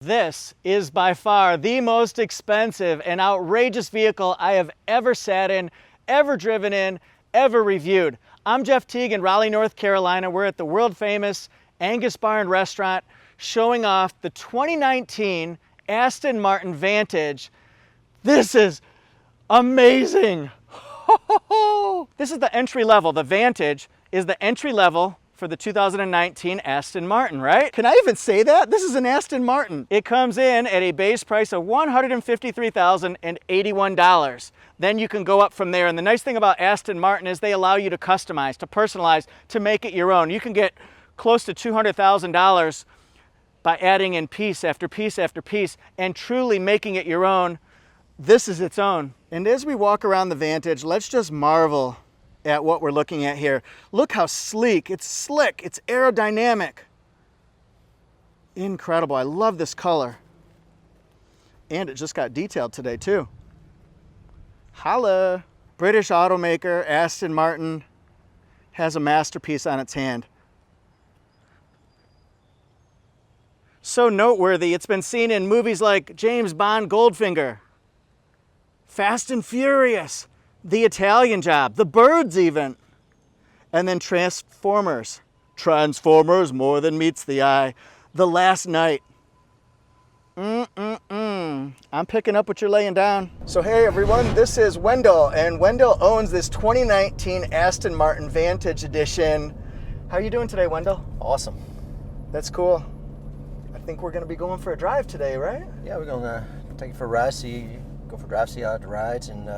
This is by far the most expensive and outrageous vehicle I have ever sat in, ever driven in, ever reviewed. I'm Jeff Teague in Raleigh, North Carolina. We're at the world famous Angus Barn restaurant showing off the 2019 Aston Martin Vantage. This is amazing. This is the entry level. The Vantage is the entry level for the 2019 Aston Martin, right? Can I even say that? This is an Aston Martin. It comes in at a base price of $153,081. Then you can go up from there. And the nice thing about Aston Martin is they allow you to customize, to personalize, to make it your own. You can get close to $200,000 by adding in piece after piece after piece and truly making it your own. This is its own. And as we walk around the Vantage, let's just marvel at what we're looking at here. Look how sleek, it's slick, it's aerodynamic. Incredible, I love this color. And it just got detailed today too. Holla! British automaker Aston Martin has a masterpiece on its hand. So noteworthy, it's been seen in movies like James Bond Goldfinger, Fast and Furious, The Italian Job, The Birds even, and then Transformers. Transformers, more than meets the eye. The Last Night. I'm picking up what you're laying down. So hey everyone, this is Wendell, and Wendell owns this 2019 Aston Martin Vantage Edition. How are you doing today, Wendell? Awesome. That's cool. I think we're gonna be going for a drive today, right? Yeah, we're gonna take you for a ride, go for a drive, see how it rides, and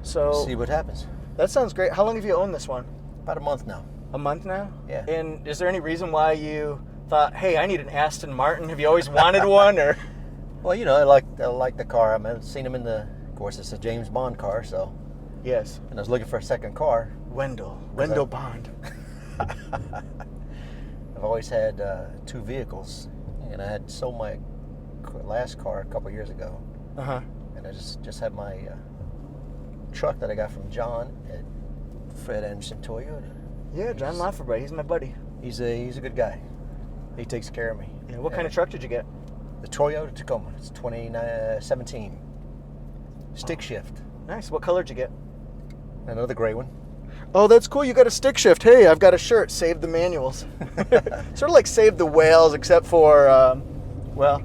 see what happens. That sounds great. How long have you owned this one? About a month now. A month now? Yeah. And is there any reason why you thought, hey, I need an Aston Martin? Have you always wanted one, or? Well, you know, I like the car. I've seen them of course, it's a James Bond car, so. Yes. And I was looking for a second car. Wendell Bond. I've always had two vehicles, and I had sold my last car a couple years ago. And I just had my truck that I got from John at Fred Anderson Toyota. Yeah, John Lafferby, he's my buddy. He's a good guy. He takes care of me. Yeah, what kind of truck did you get? The Toyota Tacoma. It's 2017. Stick shift. Nice. What color did you get? Another gray one. Oh, that's cool. You got a stick shift. Hey, I've got a shirt. Save the manuals. Sort of like Save the Whales, except for, well,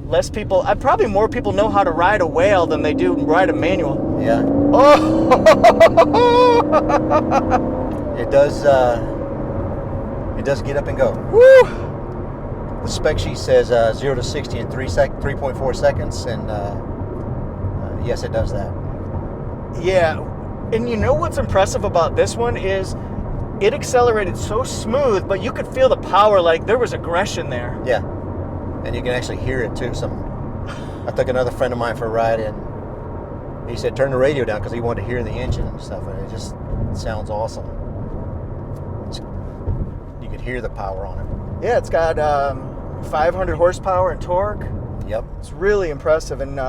less people. Probably more people know how to ride a whale than they do ride a manual. Yeah. Oh! It does get up and go. Woo! The spec sheet says 0 to 60 in 3.4 seconds, and yes, it does that. Yeah, and you know what's impressive about this one is it accelerated so smooth, but you could feel the power, like there was aggression there. Yeah, and you can actually hear it too. I took another friend of mine for a ride, and he said turn the radio down because he wanted to hear the engine and stuff, and it just sounds awesome. You can hear the power on it. Yeah, it's got 500 horsepower and torque. Yep. It's really impressive, and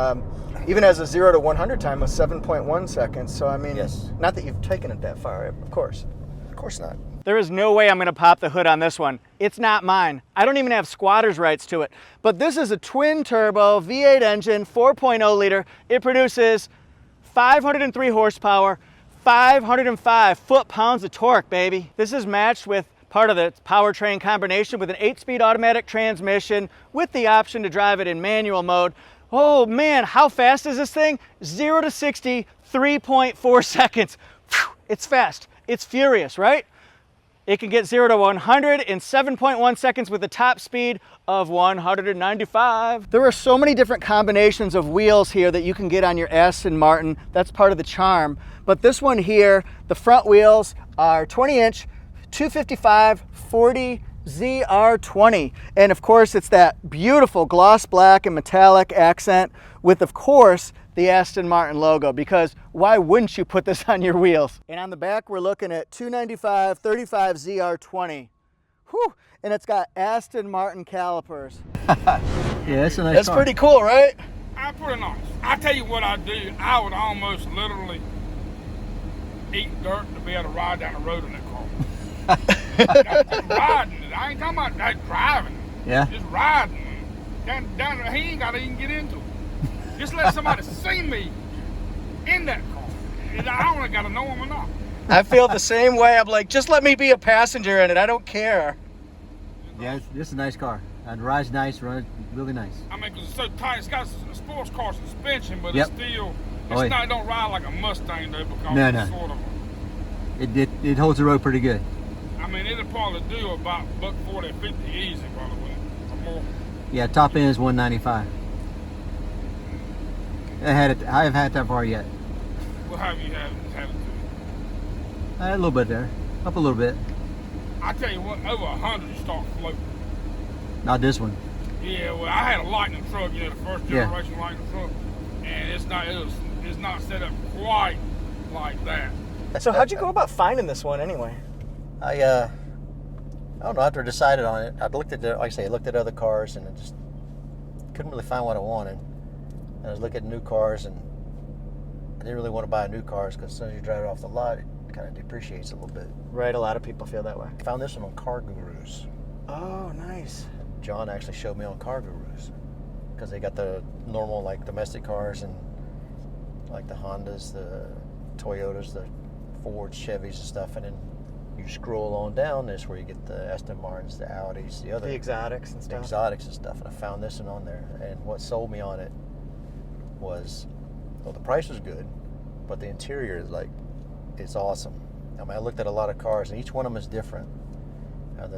even has a 0 to 100 time of 7.1 seconds. So I mean, yes. Not that you've taken it that far, of course. Of course not. There is no way I'm going to pop the hood on this one. It's not mine. I don't even have squatter's rights to it. But this is a twin turbo V8 engine, 4.0 liter. It produces 503 horsepower, 505 foot-pounds of torque, baby. This is matched with part of the powertrain combination with an 8-speed automatic transmission with the option to drive it in manual mode. Oh man, how fast is this thing? 0 to 60, 3.4 seconds. Whew, it's fast. It's furious, right? It can get 0 to 100 in 7.1 seconds with a top speed of 195. There are so many different combinations of wheels here that you can get on your Aston Martin. That's part of the charm. But this one here, the front wheels are 20-inch, 255/40 ZR20. And of course, it's that beautiful gloss black and metallic accent with, of course, the Aston Martin logo, because why wouldn't you put this on your wheels? And on the back, we're looking at 295/35 ZR20. Whew, and it's got Aston Martin calipers. Yeah, that's a nice That's car. pretty cool, right? That's pretty nice. I tell you what I do, I would almost literally eat dirt to be able to ride down the road in that car. I'm riding it. I ain't talking about that driving. Yeah. Just riding. Down there, he ain't got to even get into it. Just let somebody see me in that car. And I don't got to know him or not. I feel the same way. I'm like, just let me be a passenger in it. I don't care. Yeah, it's a nice car. It rides nice, runs really nice. I mean, because it's so tight. It's got a sports car suspension, but Yep. it's still, Oh, yeah. it don't ride like a Mustang though, because No, it's no. sort of It holds the road pretty good. I mean, it'll probably do about $140, $50 easy, probably, or more. Yeah, top end is 195. I haven't had that far yet. What have you had it to? A little bit there, up a little bit. I tell you what, over 100 you start floating. Not this one. Yeah, well, I had a Lightning truck, the first Yeah. generation Lightning truck, and it's not set up quite like that. So how'd you go about finding this one anyway? I don't know. After I decided on it, I looked at I looked at other cars and I just couldn't really find what I wanted. And I was looking at new cars, and I didn't really want to buy new cars because as soon as you drive it off the lot, it kind of depreciates a little bit. Right, a lot of people feel that way. I found this one on Car Gurus. Oh, nice. John actually showed me on Car Gurus because they got the normal like domestic cars and like the Hondas, the Toyotas, the Fords, Chevys and stuff, and then you scroll on down, this where you get the Aston Martins, the Audis, the other The exotics and stuff. exotics and stuff, and I found this one on there. And what sold me on it was, well, the price was good, but the interior is like, it's awesome. I mean, I looked at a lot of cars, and each one of them is different.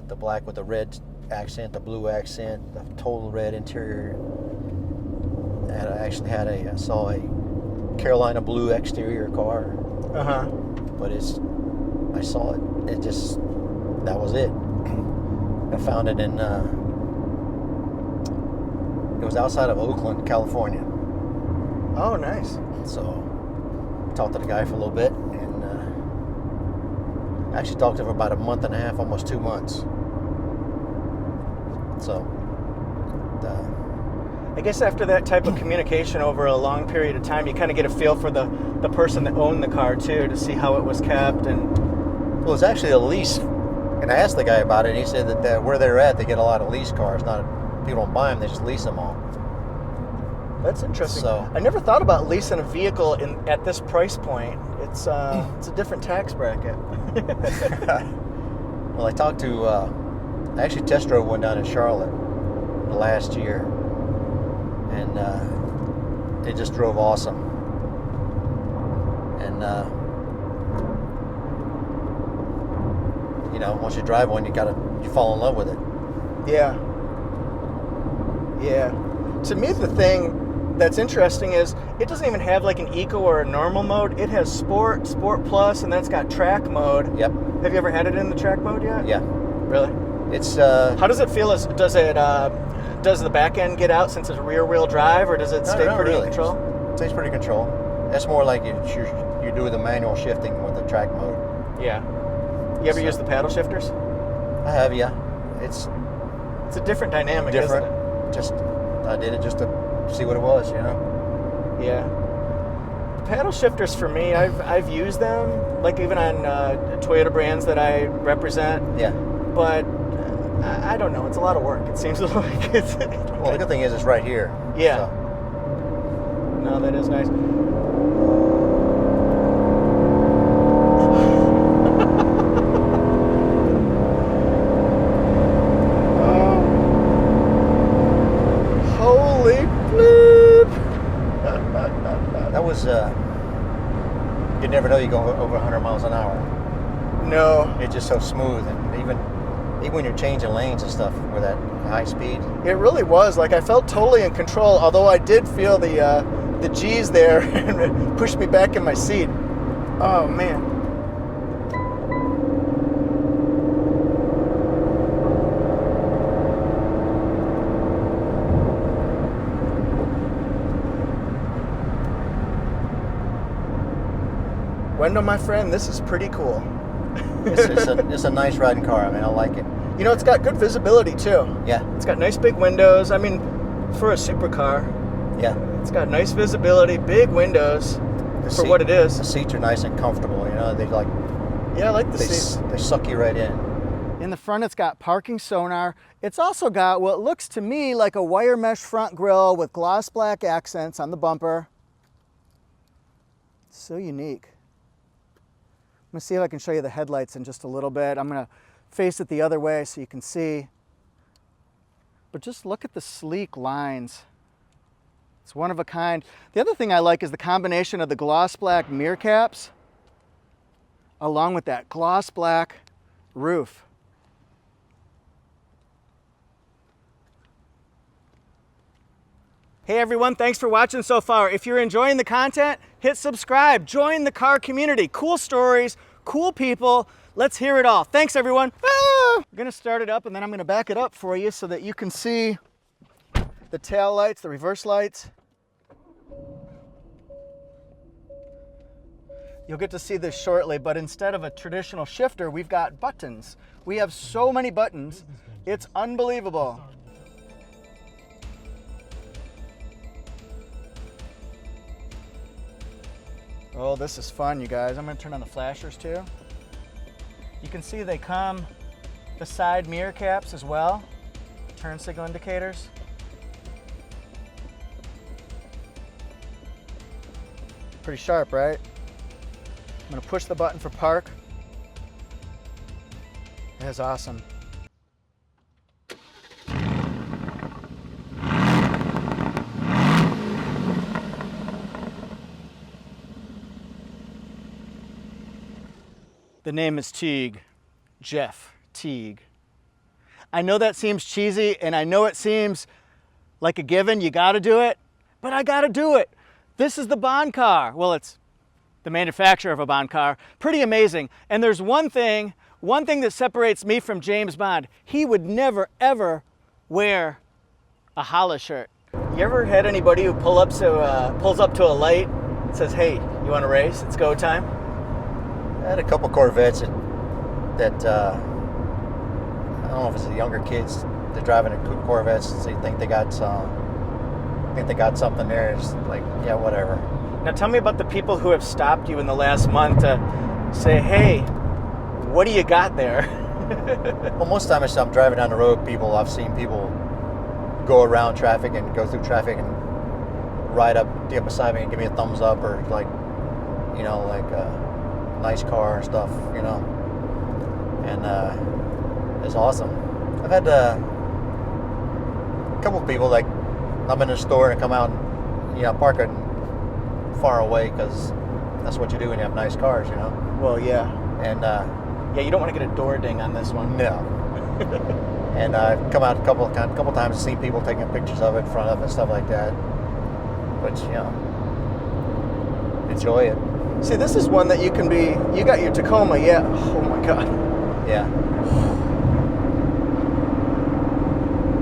The black with the red accent, the blue accent, the total red interior. And I actually I saw a Carolina blue exterior car, Uh-huh. but I saw it. It just, that was it. I found it in, it was outside of Oakland, California. Oh, nice. So, talked to the guy for a little bit, and actually talked to him for about a month and a half, almost 2 months. So, I guess after that type of communication over a long period of time, you kind of get a feel for the person that owned the car too, to see how it was kept. And well, it's actually a lease, and I asked the guy about it, and he said that where they're at, they get a lot of lease cars. Not people don't buy them; they just lease them all. that's interesting. So- I never thought about leasing a vehicle at this price point. It's a different tax bracket. Well, I talked to, I actually test drove one down in Charlotte last year, and it just drove awesome. And you know, once you drive one, you fall in love with it. Yeah. Yeah. To me, the thing that's interesting is it doesn't even have like an eco or a normal mode. It has sport, sport plus, and that's got track mode. Yep. Have you ever had it in the track mode yet? Yeah. Really? It's How does it feel? Does the back end get out since it's rear wheel drive, or does it stay pretty in control? It stays pretty control. That's more like you do the manual shifting with the track mode. Yeah. You ever use the paddle shifters? I have, yeah. It's a different dynamic, different. isn't it? I did it just to see what it was, you know. Yeah. Paddle shifters for me, I've used them, like even on Toyota brands that I represent. Yeah. But I don't know. It's a lot of work. It seems like it's. Well, the good thing is it's right here. Yeah. So. No, that is nice. Holy bleep! That was, you never know you go over 100 miles an hour. No. It's just so smooth, and even when you're changing lanes and stuff with that high speed. It really was. Like, I felt totally in control, although I did feel the G's there and pushed me back in my seat. Oh, man. Wendell, my friend, this is pretty cool. It's a nice riding car. I mean, I like it. You know, it's got good visibility, too. Yeah. It's got nice big windows. I mean, for a supercar, Yeah. it's got nice visibility, big windows for what it is. The seats are nice and comfortable. You know, they like. Yeah, I like the They seats. suck you right in. In the front, it's got parking sonar. It's also got what looks to me like a wire mesh front grille with gloss black accents on the bumper. So unique. I'm gonna see if I can show you the headlights in just a little bit. I'm gonna face it the other way so you can see. But just look at the sleek lines. It's one of a kind. The other thing I like is the combination of the gloss black mirror caps along with that gloss black roof. Hey everyone, thanks for watching so far. If you're enjoying the content, hit subscribe, join the car community. Cool stories, cool people. Let's hear it all. Thanks everyone. Ah! I'm gonna start it up and then I'm gonna back it up for you so that you can see the tail lights, the reverse lights. You'll get to see this shortly, but instead of a traditional shifter, we've got buttons. We have so many buttons, it's unbelievable. Oh, this is fun, you guys. I'm gonna turn on the flashers too. You can see they come, the side mirror caps as well, turn signal indicators. Pretty sharp, right? I'm gonna push the button for park. That's awesome. The name is Teague, Jeff Teague. I know that seems cheesy and I know it seems like a given, you gotta do it, but I gotta do it. This is the Bond car. Well, it's the manufacturer of a Bond car. Pretty amazing. And there's one thing that separates me from James Bond. He would never, ever wear a Hollis shirt. You ever had anybody who pulls up to a light and says, hey, you wanna race? It's go time? I had a couple Corvettes that I don't know if it's the younger kids. They're driving a Corvettes, so you think they got something there. It's like, yeah, whatever. Now tell me about the people who have stopped you in the last month to say, hey, what do you got there? Well, most of the time as I'm driving down the road, I've seen people go around traffic and go through traffic and get beside me and give me a thumbs up or like, you know, like nice car and stuff, you know, and it's awesome. I've had a couple of people like I'm in the store and come out and, you know, park it far away because that's what you do when you have nice cars, you know. Well, yeah. And yeah, you don't want to get a door ding on this one. No. And I've come out a couple times and seen people taking pictures of it in front of it and stuff like that. But you know, enjoy it. See, this is one that you got your Tacoma, yeah. Oh my God. Yeah.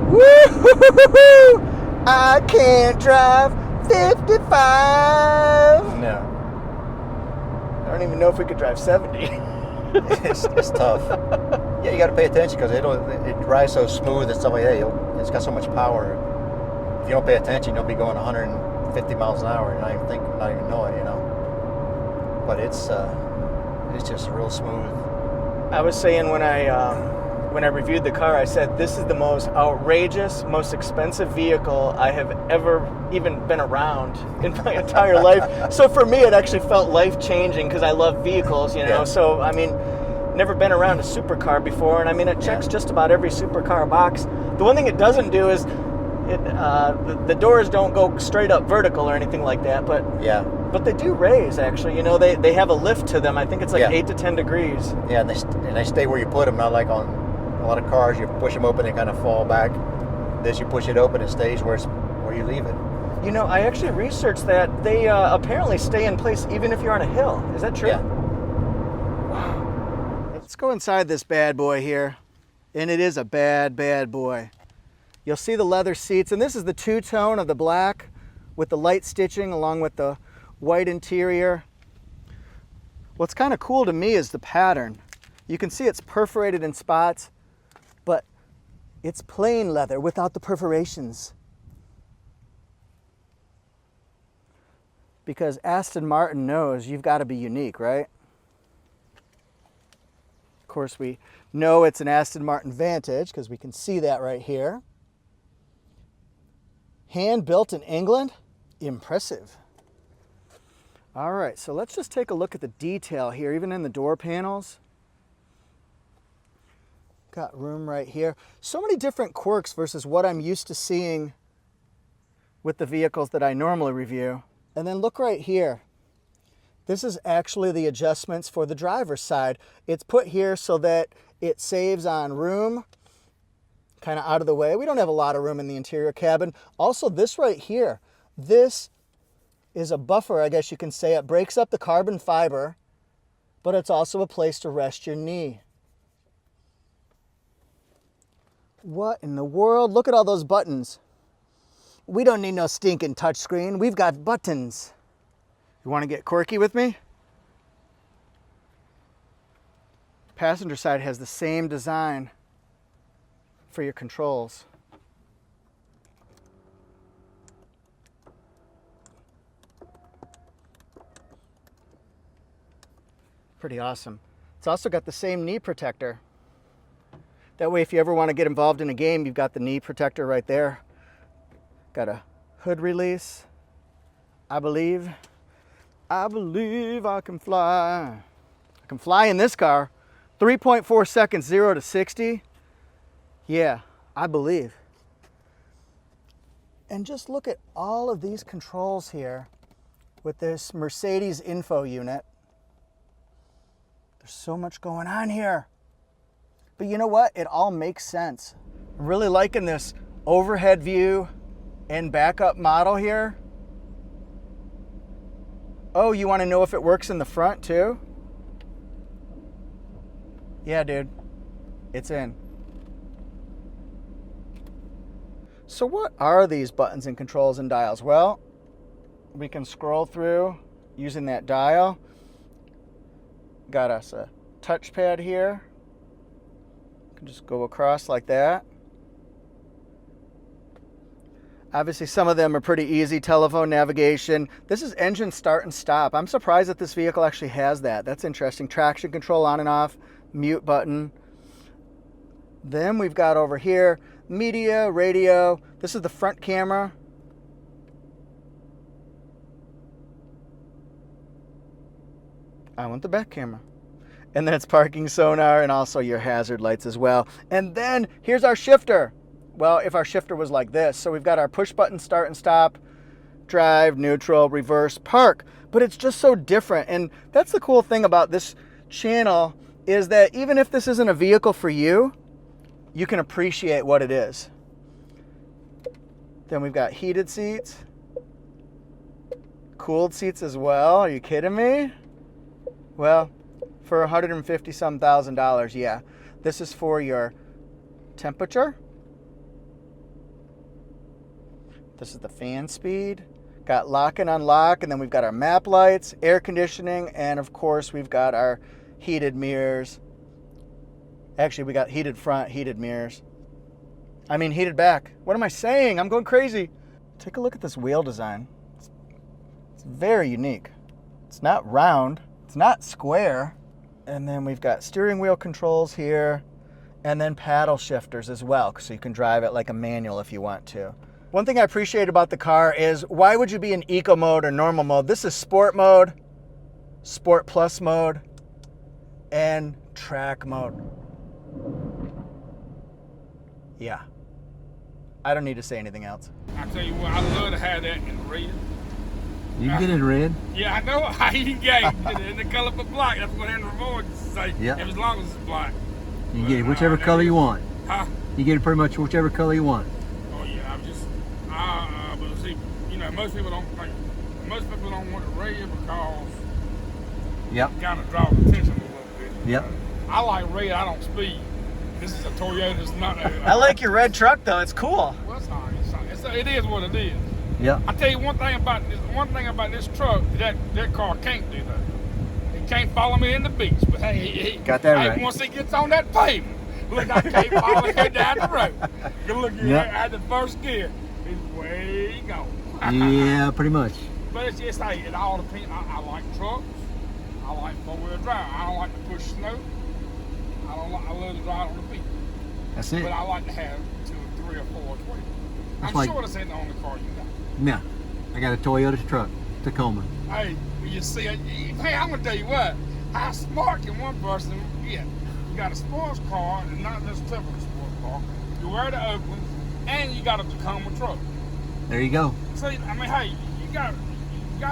Woo! I can't drive 55. No. I don't even know if we could drive 70. It's tough. Yeah, you got to pay attention because it rides so smooth and stuff like that. It's got so much power. If you don't pay attention, you'll be going 150 miles an hour and not even know it, you know. But it's just real smooth. I was saying when I reviewed the car, I said this is the most outrageous, most expensive vehicle I have ever even been around in my entire life. So for me, it actually felt life-changing because I love vehicles, you know. Yeah. So I mean, never been around a supercar before, and I mean it checks just about every supercar box. The one thing it doesn't do is the doors don't go straight up vertical or anything like that, but yeah. But they do raise, actually. You know, they have a lift to them. I think it's like 8 to 10 degrees. Yeah, and they stay where you put them, not like on a lot of cars. You push them open, they kind of fall back. This, you push it open, it stays where you leave it. You know, I actually researched that. They apparently stay in place even if you're on a hill. Is that true? Yeah. Wow. Let's go inside this bad boy here. And it is a bad, bad boy. You'll see the leather seats, and this is the two-tone of the black with the light stitching along with the white interior. What's kind of cool to me is the pattern. You can see it's perforated in spots, but it's plain leather without the perforations. Because Aston Martin knows you've got to be unique, right? Of course, we know it's an Aston Martin Vantage because we can see that right here. Hand built in England. Impressive. All right, so let's just take a look at the detail here, even in the door panels. Got room right here. So many different quirks versus what I'm used to seeing with the vehicles that I normally review. And then look right here. This is actually the adjustments for the driver's side. It's put here so that it saves on room, kind of out of the way. We don't have a lot of room in the interior cabin. Also, this right here, this is a buffer, I guess you can say. It breaks up the carbon fiber, but it's also a place to rest your knee. What in the world? Look at all those buttons. We don't need no stinking touchscreen. We've got buttons. You want to get quirky with me? Passenger side has the same design for your controls. Pretty awesome. It's also got the same knee protector. That way, if you ever want to get involved in a game, you've got the knee protector right there. Got a hood release. I believe I can fly. I can fly in this car. 3.4 seconds, 0 to 60. Yeah, I believe. And just look at all of these controls here with this Mercedes info unit. There's so much going on here. But you know what? It all makes sense. I'm really liking this overhead view and backup model here. Oh, you want to know if it works in the front too? Yeah, dude, it's in. So what are these buttons and controls and dials? Well, we can scroll through using that dial. Got us a touchpad here. Can just go across like that. Obviously, some of them are pretty easy. Telephone navigation. This is engine start and stop. I'm surprised that this vehicle actually has that. That's interesting. Traction control on and off. Mute button. Then we've got over here media, radio. This is the front camera. I want the back camera. And then it's parking sonar and also your hazard lights as well. And then here's our shifter. Well, if our shifter was like this. So we've got our push button start and stop, drive, neutral, reverse, park. But it's just so different. And that's the cool thing about this channel is that even if this isn't a vehicle for you, you can appreciate what it is. Then we've got heated seats, cooled seats as well. Are you kidding me? Well, for $150-some thousand, yeah. This is for your temperature. This is the fan speed. Got lock and unlock, and then we've got our map lights, air conditioning, and of course we've got our heated mirrors. Actually, we got heated front, heated mirrors. I mean heated back. What am I saying? I'm going crazy. Take a look at this wheel design. It's very unique. It's not round. It's not square. And then we've got steering wheel controls here, and then paddle shifters as well, so you can drive it like a manual if you want to. One thing I appreciate about the car is why would you be in eco mode or normal mode? This is sport mode, sport plus mode, and track mode. Yeah. I don't need to say anything else. I tell you what, I'd love to have that in red. You can get it in red. Yeah, I know. I even gave in the color for black. That's what Henry Ford say. Yeah. As long as it's black. You can get it whichever color you want. Huh? You get it pretty much whichever color you want. Oh yeah, I'm just. But see, you know, most people don't want it red because. Yep. It kind of draws attention a little bit. Yep. I like red. I don't speed. This is a Toyota. It's not. I like your red truck though. It's cool. Well, it's not. It is what it is. Yep. I tell you one thing about this truck, that car can't do that. It can't follow me in the beach. But hey, got that right. Once it gets on that pavement, look, I can't follow it down the road. Good look at the first gear. It's way gone. Yeah, pretty much. But it's just it all depends. I like trucks. I like 4-wheel drive. I don't like to push snow. I love to drive on the beach. That's it. But I like to have 2 or 3 or 4 or 20. That's I'm like- sure this ain't the only car you got. Yeah. I got a Toyota truck, Tacoma. Hey, you see, hey, I'm gonna tell you what. How smart can one person get? You got a sports car, and not just typical sports car. You wear the Oakland, and you got a Tacoma truck. There you go. See, I mean, hey, you got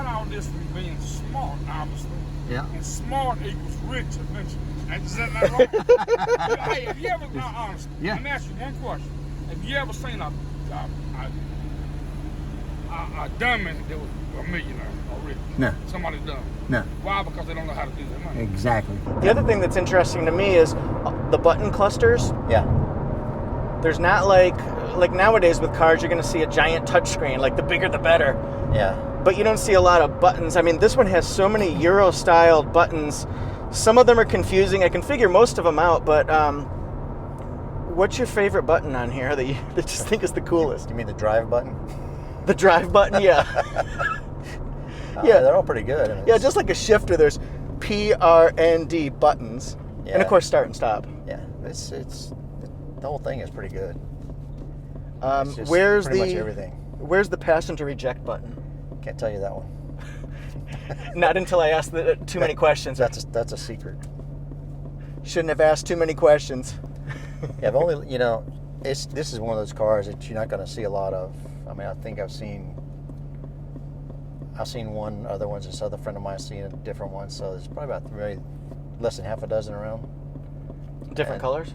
all this from being smart, obviously. Yeah. And smart equals rich eventually. Is that not wrong? Hey, have you ever, no, honestly, Yeah. let me ask you one question. Have you ever seen a dummy that was a millionaire or rich? No. Somebody dumb. No. Why? Because they don't know how to do their money. Exactly. The other thing that's interesting to me is the button clusters. Yeah. There's not like nowadays with cars, you're going to see a giant touchscreen, like the bigger the better. Yeah. But you don't see a lot of buttons. I mean, this one has so many Euro-styled buttons. Some of them are confusing. I can figure most of them out, but what's your favorite button on here that you just think is the coolest? You mean the drive button? The drive button, yeah. Yeah, they're all pretty good. I mean, Yeah, just like a shifter, there's P, R, and D buttons. And Yeah. of course, start and stop. Yeah, it's the whole thing is pretty good. It's just Where's pretty the much everything? Where's the passenger eject button? Can't tell you that one. Not until I ask too many questions. That's a secret. Shouldn't have asked too many questions. Yeah, I've only this is one of those cars that you're not going to see a lot of. I mean, I think I've seen one other ones. This other friend of mine seen a different one. So there's probably about maybe less than half a dozen around. Different And colors?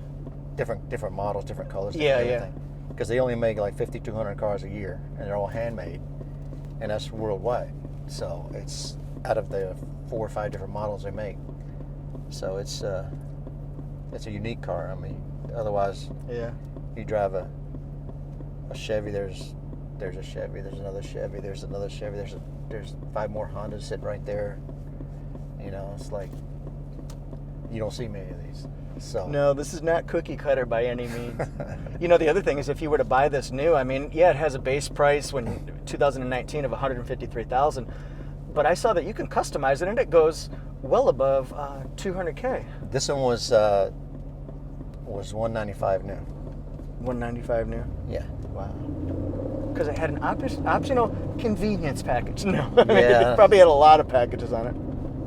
Different models, different colors. Yeah. Because they only make like 5,200 cars a year, and they're all handmade, and that's worldwide. So it's out of the 4 or 5 different models they make. So it's a unique car. I mean, otherwise, Yeah. you drive a Chevy. There's a Chevy. There's another Chevy. There's another Chevy. There's 5 more Hondas sitting right there. You know, it's like you don't see many of these. So No, this is not cookie cutter by any means. You know, the other thing is if you were to buy this new, I mean, yeah, it has a base price when 2019 of $153,000, but I saw that you can customize it and it goes well above $200K. this one was $195 new. $195 new. Yeah. Wow. Because it had an optional convenience package. No, I mean, Yeah. it probably had a lot of packages on it.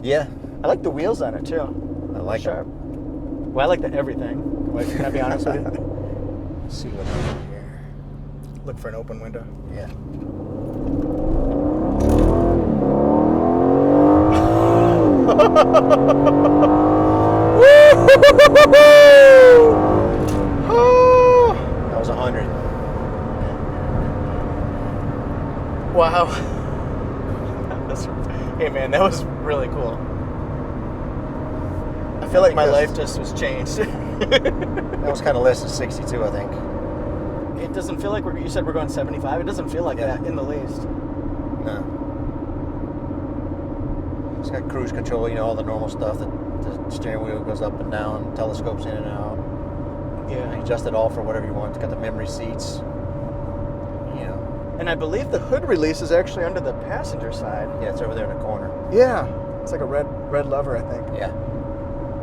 Yeah. I like the wheels on it too. I like Sharp. Well, I like the everything. Wait, can I be honest with you? Let's see what I got here. Look for an open window. Yeah. That was 100. Wow. Hey man, that was really cool. I feel like my life just was changed. That was kind of less than 62, I think. It doesn't feel like you said we're going 75. It doesn't feel like Yeah. that in the least. No. It's got cruise control, you know, all the normal stuff. The steering wheel goes up and down, telescopes in and out. You Yeah. adjust it all for whatever you want. It's got the memory seats. You know. And I believe the hood release is actually under the passenger side. Yeah, it's over there in the corner. Yeah. It's like a red lever, I think. Yeah.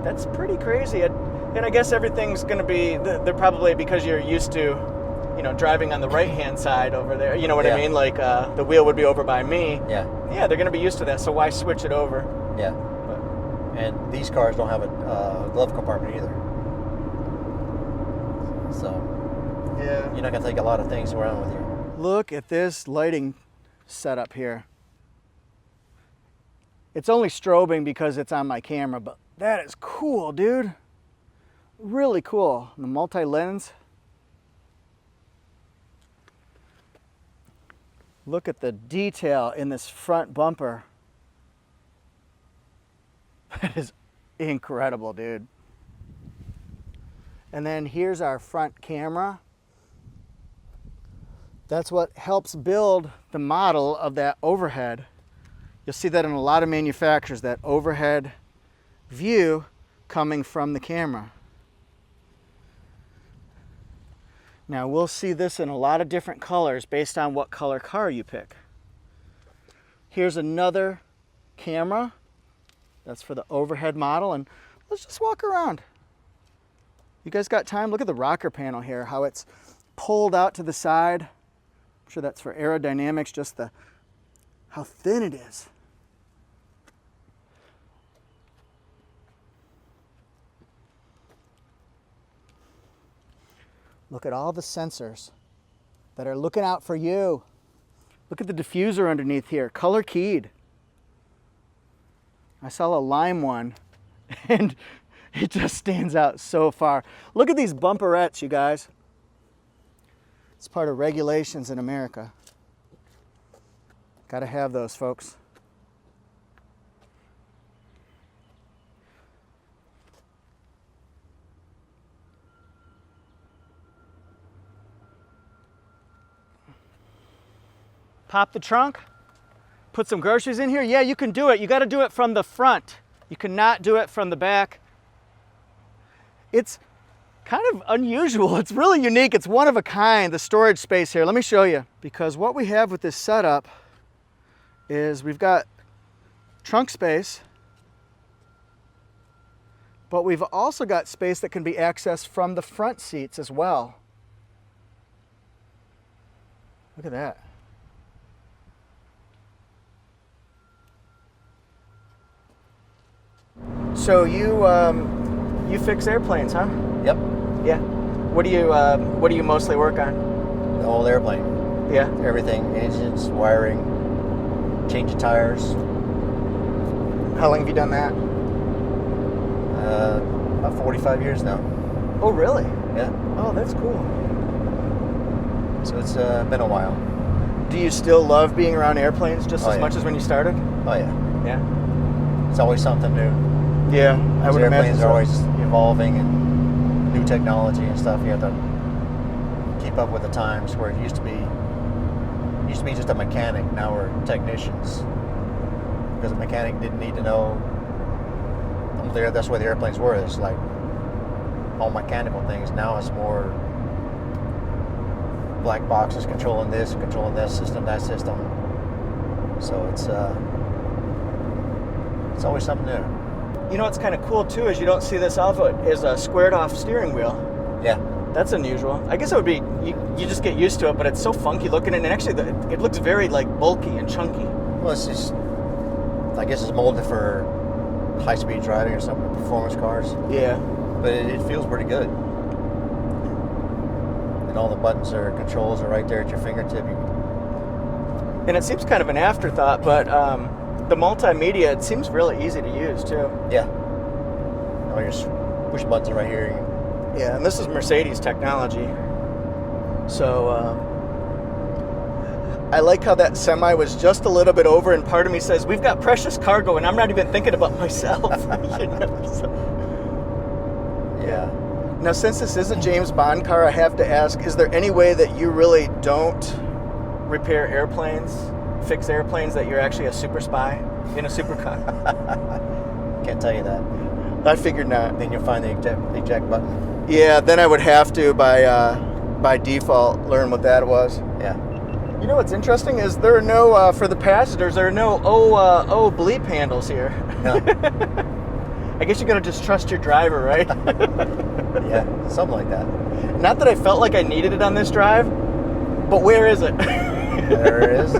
That's pretty crazy. And I guess everything's going to be, they're probably, because you're used to, you know, driving on the right-hand side over there. You know what I Yeah. mean? Like the wheel would be over by me. Yeah. Yeah, they're going to be used to that, so why switch it over? Yeah. But, And these cars don't have a glove compartment either. So yeah. you're not going to take a lot of things around with you. Look at this lighting setup here. It's only strobing because it's on my camera, but that is cool, dude. Really cool. The multi-lens. Look at the detail in this front bumper. That is incredible, dude. And then here's our front camera. That's what helps build the model of that overhead. You'll see that in a lot of manufacturers, that overhead view coming from the camera. Now we'll see this in a lot of different colors based on what color car you pick. Here's another camera. That's for the overhead model, and let's just walk around. You guys got time? Look at the rocker panel here, how it's pulled out to the side. I'm sure that's for aerodynamics, just how thin it is. Look at all the sensors that are looking out for you. Look at the diffuser underneath here, color keyed. I saw a lime one and it just stands out so far. Look at these bumperettes, you guys. It's part of regulations in America. Gotta have those, folks. Pop the trunk, put some groceries in here. Yeah, you can do it. You got to do it from the front. You cannot do it from the back. It's kind of unusual. It's really unique. It's one of a kind, the storage space here. Let me show you. Because what we have with this setup is we've got trunk space, but we've also got space that can be accessed from the front seats as well. Look at that. So you fix airplanes, huh? Yep. Yeah. What do you mostly work on? The whole airplane. Yeah. Everything, engines, wiring, change of tires. How long have you done that? About 45 years now. Oh, really? Yeah. Oh, that's cool. So it's been a while. Do you still love being around airplanes just as much as when you started? Oh yeah. Yeah. It's always something new. Yeah, I would imagine airplanes so. are always evolving and new technology and stuff. You have to keep up with the times. Where it used to be just a mechanic. Now we're technicians because a mechanic didn't need to know. That's where the airplanes were. It's like all mechanical things. Now it's more black boxes controlling this, controlling that system, that system. So it's always something new. You know what's kind of cool too is you don't see this off is a squared off steering wheel. Yeah. That's unusual. I guess it would be, you just get used to it, but it's so funky looking, and actually it looks very like bulky and chunky. Well, it's just, I guess it's molded for high-speed driving or something, performance cars. Yeah. But it feels pretty good. And all the buttons or controls are right there at your fingertip. And it seems kind of an afterthought, but the multimedia, it seems really easy to use too. Yeah. All your push buttons are right here. Yeah, and this is Mercedes technology. So I like how that semi was just a little bit over, and part of me says, we've got precious cargo, and I'm not even thinking about myself. You know? So, Yeah. Now, since this is a James Bond car, I have to ask, is there any way that you really don't repair airplanes, fix airplanes, that you're actually a super spy in a supercar? Can't tell you that. I figured not. Then you'll find the eject button. Yeah, then I would have to, by default, learn what that was. Yeah. You know what's interesting is there are no, for the passengers, there are no bleep handles here. No. I guess you're going to just trust your driver, right? Yeah, something like that. Not that I felt like I needed it on this drive, but where is it? There it is. You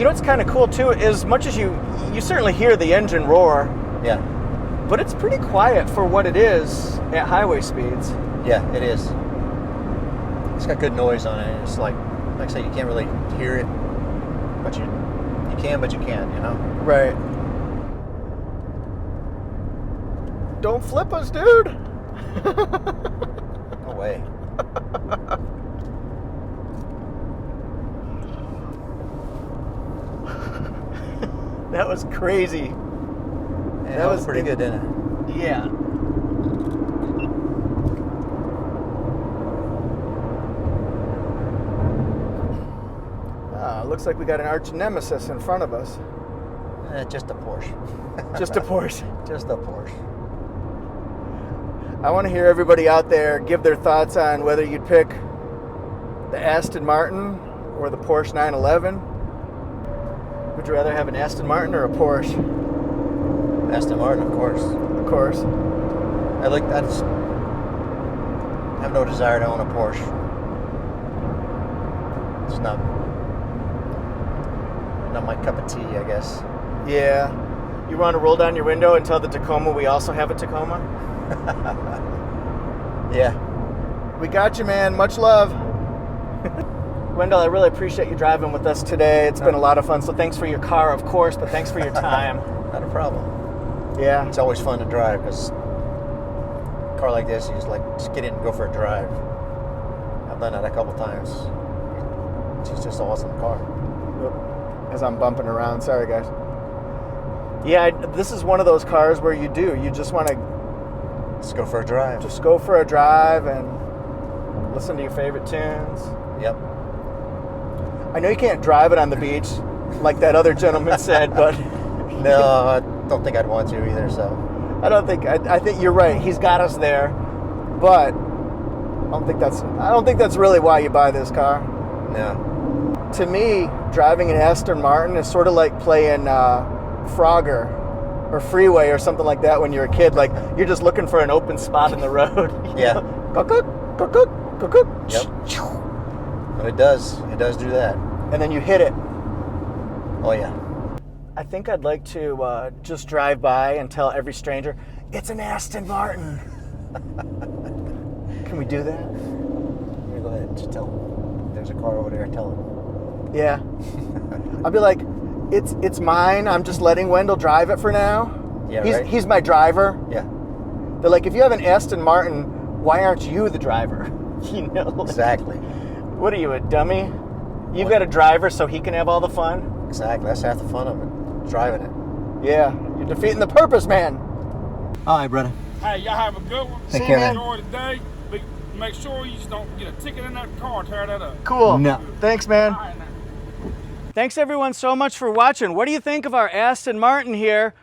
know what's kind of cool too, as much as you certainly hear the engine roar. Yeah. But it's pretty quiet for what it is at highway speeds. Yeah, it is. It's got good noise on it. It's like I say, you can't really hear it, but you can, but you can't, you know? Right. Don't flip us, dude. No way. That was crazy. Yeah, that was pretty good, didn't it? Yeah. Looks like we got an arch nemesis in front of us. Just a Porsche. Just a Porsche. Just a Porsche. I want to hear everybody out there give their thoughts on whether you'd pick the Aston Martin or the Porsche 911. Would you rather have an Aston Martin or a Porsche? Aston Martin, of course. Of course. I just have no desire to own a Porsche. It's not my cup of tea, I guess. Yeah. You want to roll down your window and tell the Tacoma we also have a Tacoma? Yeah. We got you, man. Much love. Wendell, I really appreciate you driving with us today. It's been a lot of fun. So thanks for your car, of course, but thanks for your time. Not a problem. Yeah. It's always fun to drive because a car like this, you just get in and go for a drive. I've done that a couple times. It's just an awesome car. As I'm bumping around. Sorry, guys. Yeah, this is one of those cars where you just want to Just go for a drive. just go for a drive and listen to your favorite tunes. Yep. I know you can't drive it on the beach like that other gentleman said, but No, I don't think I'd want to either. So I think you're right. He's got us there, but I don't think that's really why you buy this car. no. To me, driving an Aston Martin is sort of like playing Frogger or Freeway or something like that when you're a kid. Like you're just looking for an open spot in the road. Yeah. Yep. Yep. But it does do that. And then you hit it. Oh yeah. I think I'd like to just drive by and tell every stranger, it's an Aston Martin. Can we do that? Go ahead and just tell them. There's a car over there. Tell them. Yeah. I'll be like, it's mine. I'm just letting Wendell drive it for now. Yeah, he's, right. He's my driver. Yeah. They're like, if you have an Aston Martin, why aren't you the driver? You know? Exactly. What are you, a dummy? You've got a driver so he can have all the fun? Exactly. That's half the fun of it. Driving it. Yeah. You're defeating the purpose, man. All right, brother. Hey, y'all have a good one. Take care, man. Enjoy the day. But make sure you just don't get a ticket in that car. Tear that up. Cool. No. Thanks, man. All right, now. Thanks everyone so much for watching. What do you think of our Aston Martin here?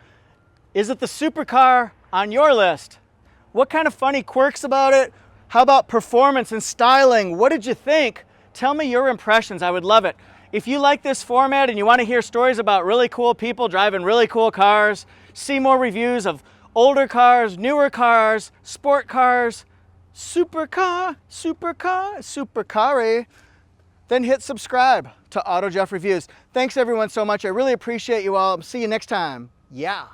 Is it the supercar on your list? What kind of funny quirks about it? How about performance and styling? What did you think? Tell me your impressions. I would love it. If you like this format and you want to hear stories about really cool people driving really cool cars, see more reviews of older cars, newer cars, sport cars, supercar, then hit subscribe to AutoJeff Reviews. Thanks everyone so much. I really appreciate you all. See you next time. Yeah.